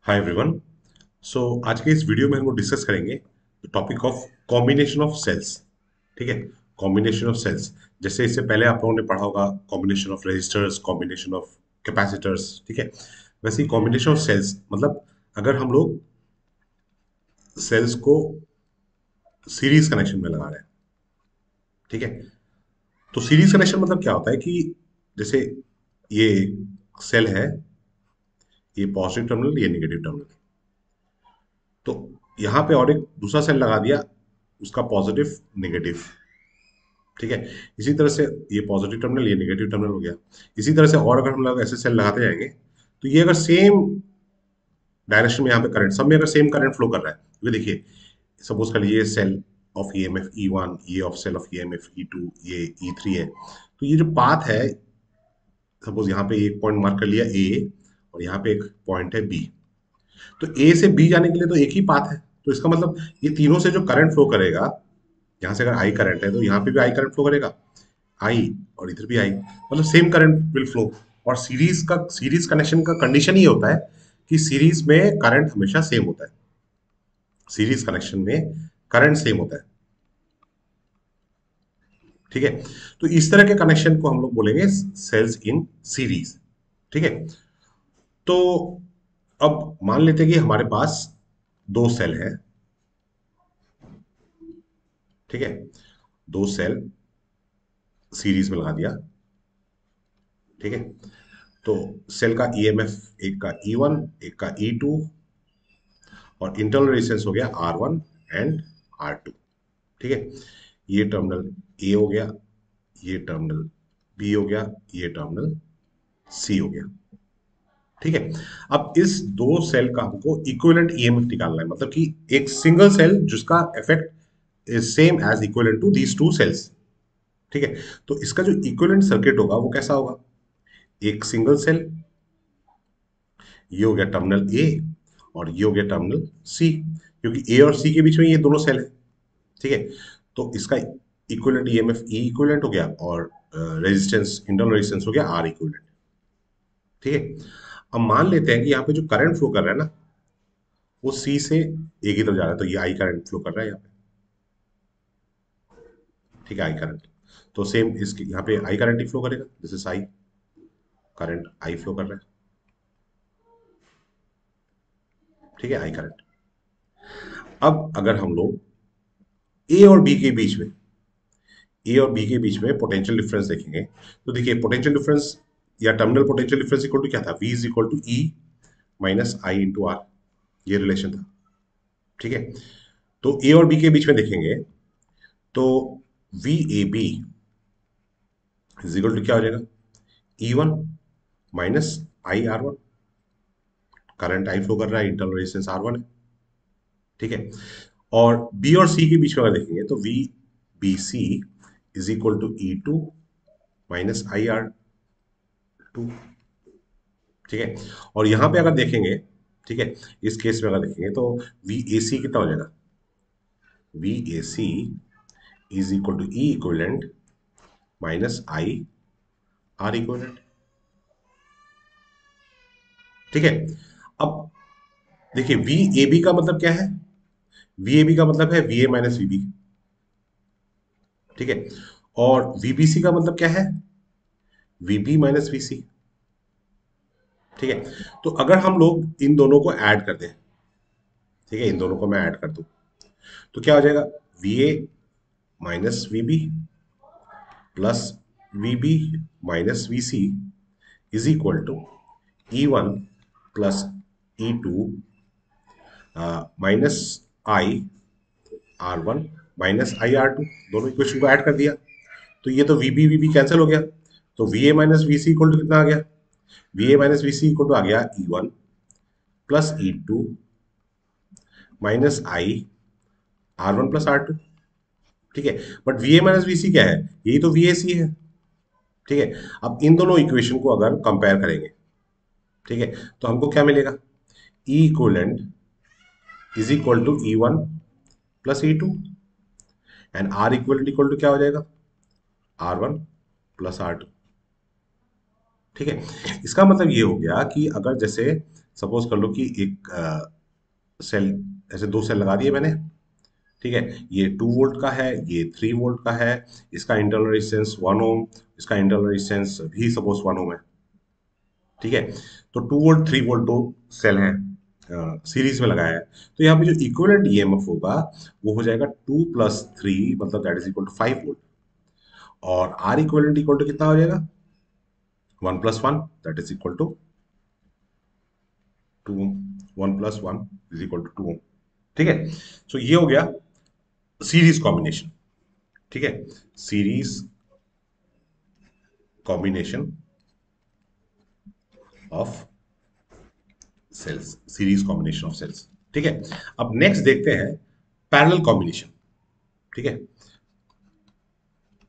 Hi everyone. सो आज के इस वीडियो में हम लोग डिस्कस करेंगे topic of combination of cells. ठीक है, कॉम्बिनेशन ऑफ सेल्स। जैसे इससे पहले आप लोगों ने पढ़ा होगा combination of resistors, combination of capacitors. ठीक है, वैसे ही कॉम्बिनेशन ऑफ सेल्स मतलब अगर हम लोग सेल्स को सीरीज कनेक्शन में लगा रहे हैं। ठीक है, तो सीरीज कनेक्शन मतलब क्या होता है कि जैसे ये सेल है, ये पॉजिटिव टर्मिनल, ये नेगेटिव टर्मिनल। तो यहाँ पे और एक दूसरा सेल लगा दिया, उसका पॉजिटिव नेगेटिव। ठीक है, इसी तरह से ये पॉजिटिव टर्मिनल, ये नेगेटिव टर्मिनल हो गया। इसी तरह से और अगर हम लोग ऐसे सेल लगाते जाएंगे तो ये अगर सेम डायरेक्शन में यहाँ पे करंट, सब में अगर सेम करंट फ्लो कर रहा है, ये देखिए, सपोज कर लीजिए cell of E M F E1, ये of cell of E M F E2, ये E3 है। तो ये जो पाथ है, सपोज यहाँ पे एक पॉइंट मार्क कर लिया ए, और यहाँ पे एक पॉइंट है बी। तो ए से बी जाने के लिए तो एक ही पाथ है। तो इसका मतलब ये तीनों से जो करंट फ्लो करेगा, यहाँ से अगर आई करंट है तो यहाँ पे भी आई करंट फ्लो करेगा, आई, और इधर भी आई, मतलब सेम करंट विल फ्लो। और सीरीज कनेक्शन का कंडीशन ये होता है कि सीरीज में करंट हमेशा सेम होता है। सीरीज कनेक्शन में करंट सेम होता है। ठीक है, तो इस तरह के कनेक्शन को हम लोग बोलेंगे सेल्स इन सीरीज। ठीक है, तो अब मान लेते हैं कि हमारे पास दो सेल है। ठीक है, दो सेल सीरीज में लगा दिया। ठीक है, तो सेल का ईएमएफ एक का E1, एक का E2, और इंटरनल रेजिस्टेंस हो गया R1 एंड R2। ठीक है, ये टर्मिनल ए हो गया, ये टर्मिनल बी हो गया, ये टर्मिनल सी हो गया। ठीक है, अब इस दो सेल का हमको इक्विवेलेंट ईएमएफ निकालना है, मतलब कि एक सिंगल सेल जिसका effect is same as equivalent to these two cells. ठीक है, तो इसका जो इक्विवेलेंट सर्किट होगा वो कैसा होगा? एक सिंगल सेल, ये हो गया टर्मिनल ए, और ये हो गया टर्मिनल सी, क्योंकि ए और सी के बीच में ये दोनों सेल है। ठीक है, तो इसका इक्विवेलेंट ईएमएफ ई इक्विवेलेंट हो गया, और रेजिस्टेंस, इंटरनल रेजिस्टेंस हो गया आर इक्विवेलेंट। ठीक है, अब मान लेते हैं कि यहाँ पे जो करंट फ्लो कर रहा है ना, वो सी से ए की तरफ जा रहा है, तो ये आई करंट फ्लो कर रहा है यहाँ पे। ठीक है, आई करंट, तो सेम इसके यहाँ पे आई करंट ही फ्लो करेगा, this is I current, I flow कर रहा है। ठीक है, आई करंट। अब अगर हम लोग ए और बी के बीच में, ए और बी के बीच में पोटेंशियल डिफरेंस देखेंगे, तो देखिए पोटेंशियल डिफरेंस या terminal potential difference equal to क्या था? V is equal to E minus I into R, ये रिलेशन था। ठीक है, तो ए और बी के बीच में देखेंगे तो we A B is equal to क्या हो जाएगा? E1 minus I R one. Current I flow कर रहा है, इंटरनल रेजिस्टेंस R1 है। ठीक है, और बी और सी के बीच में अगर देखेंगे तो V B C is equal to E2 minus I R two. ठीक है, और यहां पे अगर देखेंगे, ठीक है, इस केस में अगर देखेंगे तो वी ए सी कितना हो जाएगा? V A C is equal to E equivalent minus I R equivalent. ठीक है, अब देखिए वी ए बी का मतलब क्या है? वी ए बी का मतलब है वी ए माइनस वी बी। ठीक है, और वी बी सी का मतलब क्या है? वी बी माइनस वी सी। ठीक है, तो अगर हम लोग इन दोनों को ऐड कर दें, ठीक है, इन दोनों को मैं ऐड कर दूं, तो क्या हो जाएगा? V A minus V B plus V B minus we C is equal to E1 plus E2 minus I R one minus I R two, दोनों इक्वेशन को ऐड कर दिया, तो ये तो वी बी कैंसिल हो गया। तो V A minus we c equal to कितना आ गया? V A minus we c equal to आ गया E1 plus E2 minus I R one plus R two. ठीक है, but v A minus we c क्या है? यही तो वी ए सी है। ठीक है, अब इन दोनों इक्वेशन को अगर कंपेयर करेंगे, ठीक है, तो हमको क्या मिलेगा? E equivalent is equal to E1 plus E2, and R equal to क्या हो जाएगा? R1 plus R2। ठीक है, इसका मतलब ये हो गया कि अगर जैसे सपोज कर लो कि एक सेल, ऐसे दो सेल लगा दिए मैंने, ठीक है। ये 2 वोल्ट का है, ये 3 वोल्ट का है। इसका इंटरनल रेजिस्टेंस 1 ओम, इसका इंटरनल रेजिस्टेंस भी सपोज 1 ओम है, ठीक है। तो 2 वोल्ट 3 वोल्ट दो सेल हैं, सीरीज में लगाया है। तो यहाँ पे जो इक्विवेलेंट ईएमएफ होगा वो हो जाएगा 2 + 3, मतलब that is equal to 5 volt. और आर इक्विवेलेंट इक्वल टू कितना हो जाएगा, 1 + 1, that is equal to 2 ohm. 1 + 1 is equal to 2 ohm, ठीक है। सो ये हो गया सीरीज कॉम्बिनेशन, ठीक है। Series combination of cells, series combination of cells, ठीक है। अब नेक्स्ट देखते हैं पैरेलल कॉम्बिनेशन, ठीक है।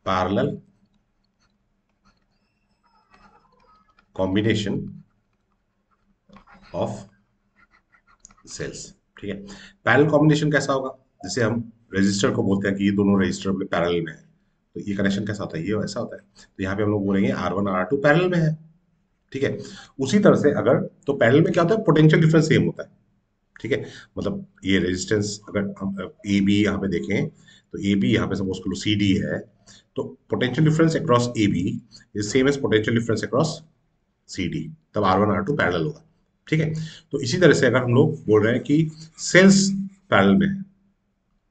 पैरेलल कॉम्बिनेशन ऑफ सेल्स, ठीक है। पैरेलल कॉम्बिनेशन कैसा होगा, जैसे हम रेजिस्टर को बोलते हैं कि ये दोनों रेजिस्टर अपने पैरेलल में है, तो ये कनेक्शन कैसा होता है, ये ऐसा होता है। तो यहाँ पे हम लोग बोलेंगे R1 और R2 पैरेलल में है, ठीक है। उसी तरह से अगर, तो पैरेलल में क्या होता है, पोटेंशियल डिफरेंस सेम होता है, ठीक है। मतलब ये रेजिस्टेंस अगर हम ए बी यहाँ पे देखें, तो ए बी यहाँ पे सपोज करो सी डी है, तो potential difference across A B is same as potential difference across C D, तब R1 R2 पैरेलल होगा, ठीक है। तो इसी तरह से अगर हम लोग बोल रहे हैं कि सेल्स पैरेलल में है,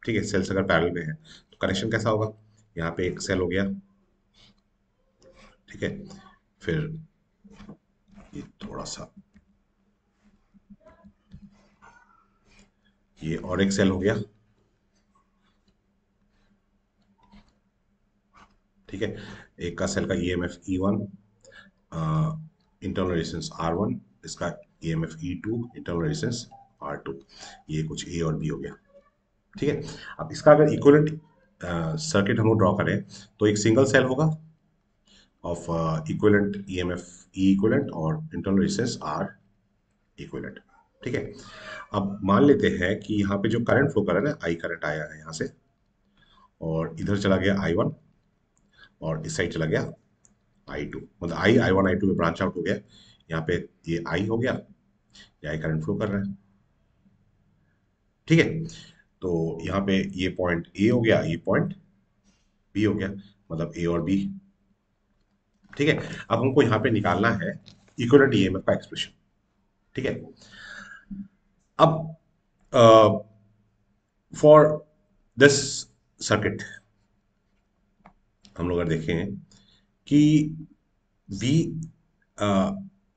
ठीक है, सेल्स अगर पैरेलल में है तो कनेक्शन कैसा होगा, यहाँ पे एक सेल हो गया, ठीक है। फिर ये थोड़ा सा, ये और एक सेल हो गया, ठीक है। एक का सेल का EMF E1, internal resistance R1, इसका EMF E2, internal resistance R2। ये कुछ ए और बी हो गया, ठीक है। अब इसका अगर इक्विवेलेंट सर्किट हम लोग ड्रॉ करें, तो एक सिंगल सेल होगा of equivalent EMF E equivalent और इंटरनल रेजिस्टेंस R इक्विवेलेंट, ठीक है। अब मान लेते हैं कि यहाँ पे जो करंट फ्लो कर रहा है ना, आई करंट आया है यहाँ से, और इधर चला गया I1, और इस साइड चला गया I2, मतलब I1 I2 में ब्रांच आउट हो गया। यहाँ पे ये I हो गया, ये I करंट फ्लो कर रहा है, ठीक है। तो यहाँ पे ये पॉइंट ए हो गया, ये पॉइंट बी हो गया, मतलब ए और बी, ठीक है। अब हमको यहाँ पे निकालना है इक्विवेलेंट ईएमएफ का एक्सप्रेशन, ठीक है। अब फॉर दिस सर्किट हम लोग अगर देखें कि वी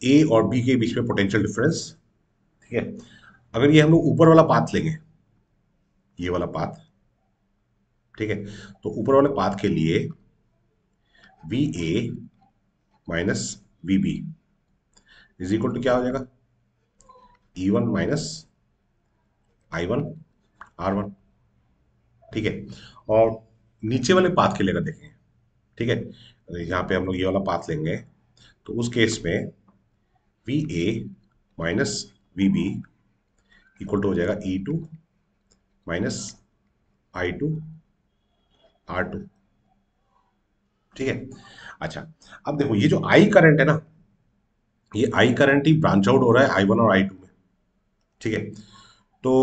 ए और बी के बीच में पोटेंशियल डिफरेंस, ठीक है। अगर ये हम लोग ऊपर वाला पाथ लेंगे, ये वाला पाथ, ठीक है, तो ऊपर वाले पाथ के लिए V A minus V B is equal to क्या हो जाएगा, E1 माइनस I1 R1, ठीक है। और नीचे वाले पाथ के लिए अगर देखें, ठीक है, यहाँ पे हम लोग ये वाला पाथ लेंगे, तो उस केस में V A minus V B equal to हो जाएगा E2 माइनस I2 R2, ठीक है। अच्छा, अब देखो ये जो आई करंट है ना, ये I current he branch out हो रहा है I1 और I2 में, ठीक है। तो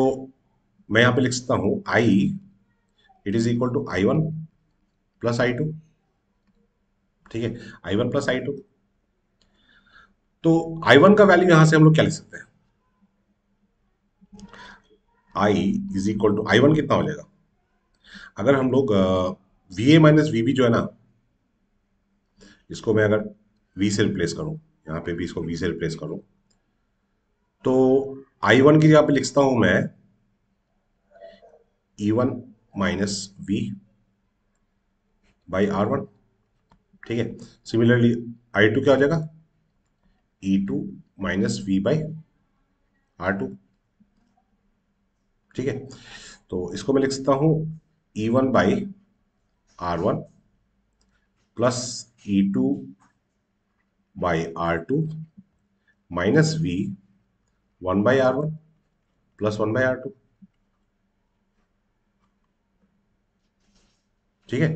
मैं यहाँ पे लिख सकता हूँ I, it is equal to I1 plus I2, ठीक है, I1 प्लस I2। तो I1 का वैल्यू यहां से हम लोग क्या लिख सकते हैं, I is equal to I1 कितना हो जाएगा, अगर हम लोग वी ए माइनस वी बी जो है ना, इसको मैं अगर V से रिप्लेस करूं, यहाँ पे भी इसको V से रिप्लेस करूं, तो I1 की जगह पे लिखता हूं मैं E1 minus V by R1, ठीक है। सिमिलरली I2 क्या हो जाएगा, E2 minus V by R2, ठीक है। तो इसको मैं लिख सकता हूं E1 by R1 plus E2 by R2 minus V 1/R1 plus 1/R2, ठीक है।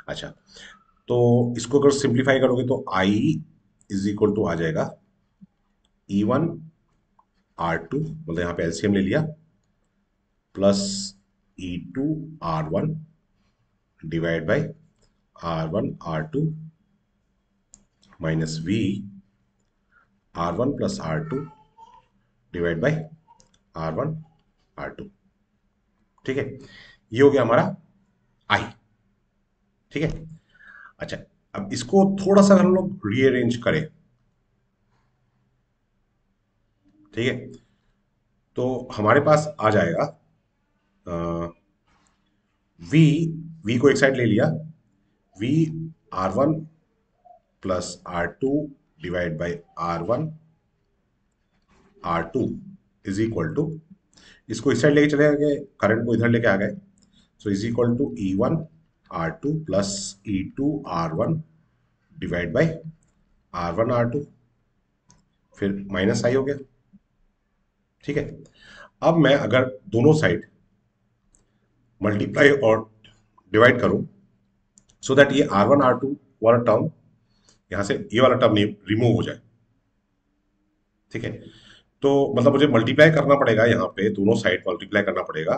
अच्छा, तो इसको अगर सिंप्लीफाई करोगे तो I इज इक्वल टू आ जाएगा E1 R2 मतलब यहाँ पे एलसीएम ले लिया, plus E2 R1 divide by R1 R2 minus V R1 + R2 divide by R1 R2। ठीक है, ये हो गया हमारा आई। ठीक है, अच्छा, अब इसको थोड़ा सा हम लोग रीअरेंज करें। ठीक है, तो हमारे पास आ जाएगा वी वी को एक साइड ले लिया, V R1 + R2 divide by R1 R2 is equal to, इसको इस साइड लेके चले गए, करंट को इधर लेके आ गए, so is equal to E1 R2 plus E2 R1 divide by R1 R2, फिर माइनस आई हो गया। ठीक है, अब मैं अगर दोनों साइड मल्टीप्लाई और डिवाइड करूं, सो दैट ये R1 R2 वाला टर्म यहां से ये वाला टर्म रिमूव हो जाए। ठीक है, तो मतलब मुझे मल्टीप्लाई करना पड़ेगा, यहाँ पे दोनों साइड मल्टीप्लाई करना पड़ेगा,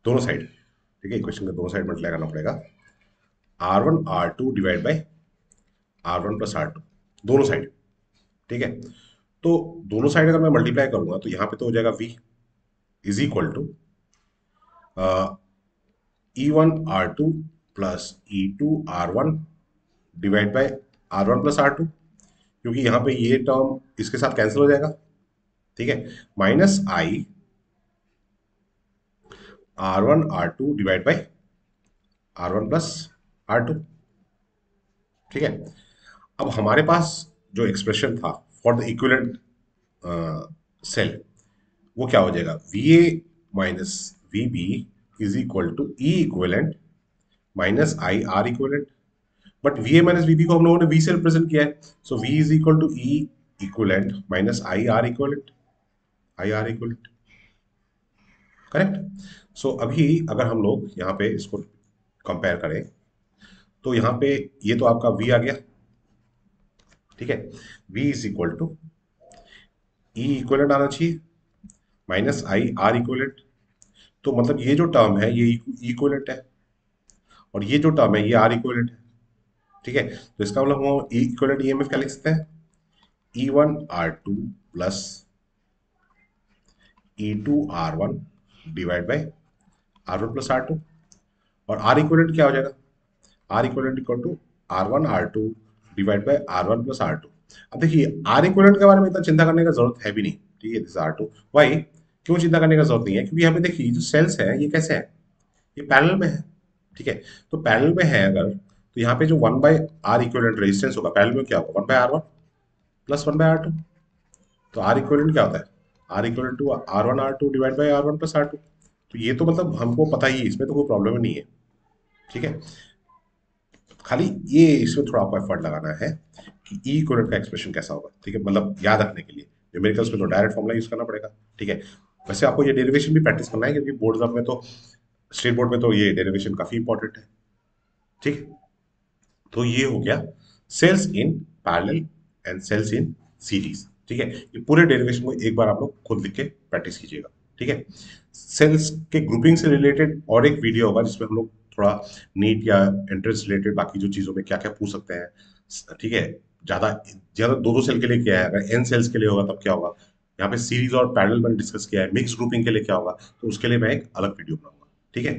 दोनों साइड। ठीक है, इक्वेशन के दोनों साइड मल्टीप्लाई करना पड़ेगा, R1 R2 divide by R1 + R2, दोनों साइड। ठीक है, तो दोनों साइड अगर मैं मल्टीप्लाई करूंगा तो यहाँ पे तो हो जाएगा V is equal to E1 R2 plus E2 R1 divide by R1 + R2, क्योंकि यहाँ पे ये टर्म इसके साथ कैंसिल हो जाएगा। ठीक है, minus I R1 R2 divide by R1 + R2। ठीक है, अब हमारे पास जो एक्सप्रेशन था फॉर द इक्विवेलेंट सेल, वो क्या हो जाएगा, VA - VB is equal to E equivalent minus I R equivalent. But VA - VB को हम लोगों ने V से रिप्रेजेंट किया है, so V is equal to E equivalent minus I R equivalent, I R equivalent. Correct. So अभी अगर हम लोग यहाँ पे इसको कंपेयर करें, तो यहाँ पे ये तो आपका V आ गया। ठीक है, V is equal to E equivalent आना चाहिए माइनस आई आर इक्विवेलेंट। तो मतलब ये जो टर्म है ये इक्विवेलेंट है, और ये जो टर्म है ये आर इक्विवेलेंट है। ठीक है, तो इसका मतलब हम इक्विवेलेंट ईएमएफ क्या लिख सकते हैं, E1 R2 plus E2 R1 divide by R1 + R2। और आर इक्विवेलेंट क्या हो जाएगा, R equivalent equal to R1 R2 divide by R1 + R2। अब देखिए आर इक्विवेलेंट के बारे में इतना चिंता करने का जरूरत है भी नहीं। ठीक है, दिस R2 वाई, क्यों चिंता करने का जरूरत नहीं है, क्योंकि यहाँ पे देखिए जो सेल्स है ये कैसे है, ये पैरेलल में है। ठीक है, तो पैरेलल में है अगर, तो यहाँ पे जो 1/R इक्विवेलेंट रेजिस्टेंस होगा पैरेलल में क्या होगा, 1/R1 प्लस 1/R2। तो आर इक्विवेलेंट क्या होता है, R equivalent to R1 R2 divide by R1 + R2। तो ये तो मतलब हमको पता ही है, इसमें तो कोई प्रॉब्लम ही नहीं है। ठीक है, खाली ये इसमें थोड़ा आपको एफर्ट लगाना है कि ई इक्विवेलेंट का एक्सप्रेशन कैसा होगा। ठीक है, मतलब याद रखने के लिए न्यूमेरिकल्स में तो डायरेक्ट फॉर्मूला यूज करना पड़ेगा। ठीक है, वैसे आपको ये डेरिवेशन भी प्रैक्टिस करना है, क्योंकि बोर्ड में तो, स्टेट बोर्ड में तो ये डेरिवेशन काफी इंपॉर्टेंट है। ठीक है, तो ये हो गया cells in parallel and cells in series. ठीक है, ये पूरे डेरिवेशन को एक बार आप लोग खुद लिख के प्रैक्टिस कीजिएगा। ठीक है, सेल्स के ग्रुपिंग से रिलेटेड और एक वीडियो होगा जिसमें हम लोग थोड़ा नीट या एंट्रेंस रिलेटेड बाकी जो चीजों में क्या क्या पूछ सकते हैं। ठीक है, ज्यादा ज्यादा दो दो सेल के लिए क्या है, अगर एन सेल्स के लिए होगा तब क्या होगा, यहाँ पे सीरीज और पैरेलल मैंने डिस्कस किया है, मिक्स ग्रुपिंग के लिए क्या होगा, तो उसके लिए मैं एक अलग वीडियो बनाऊंगा। ठीक है।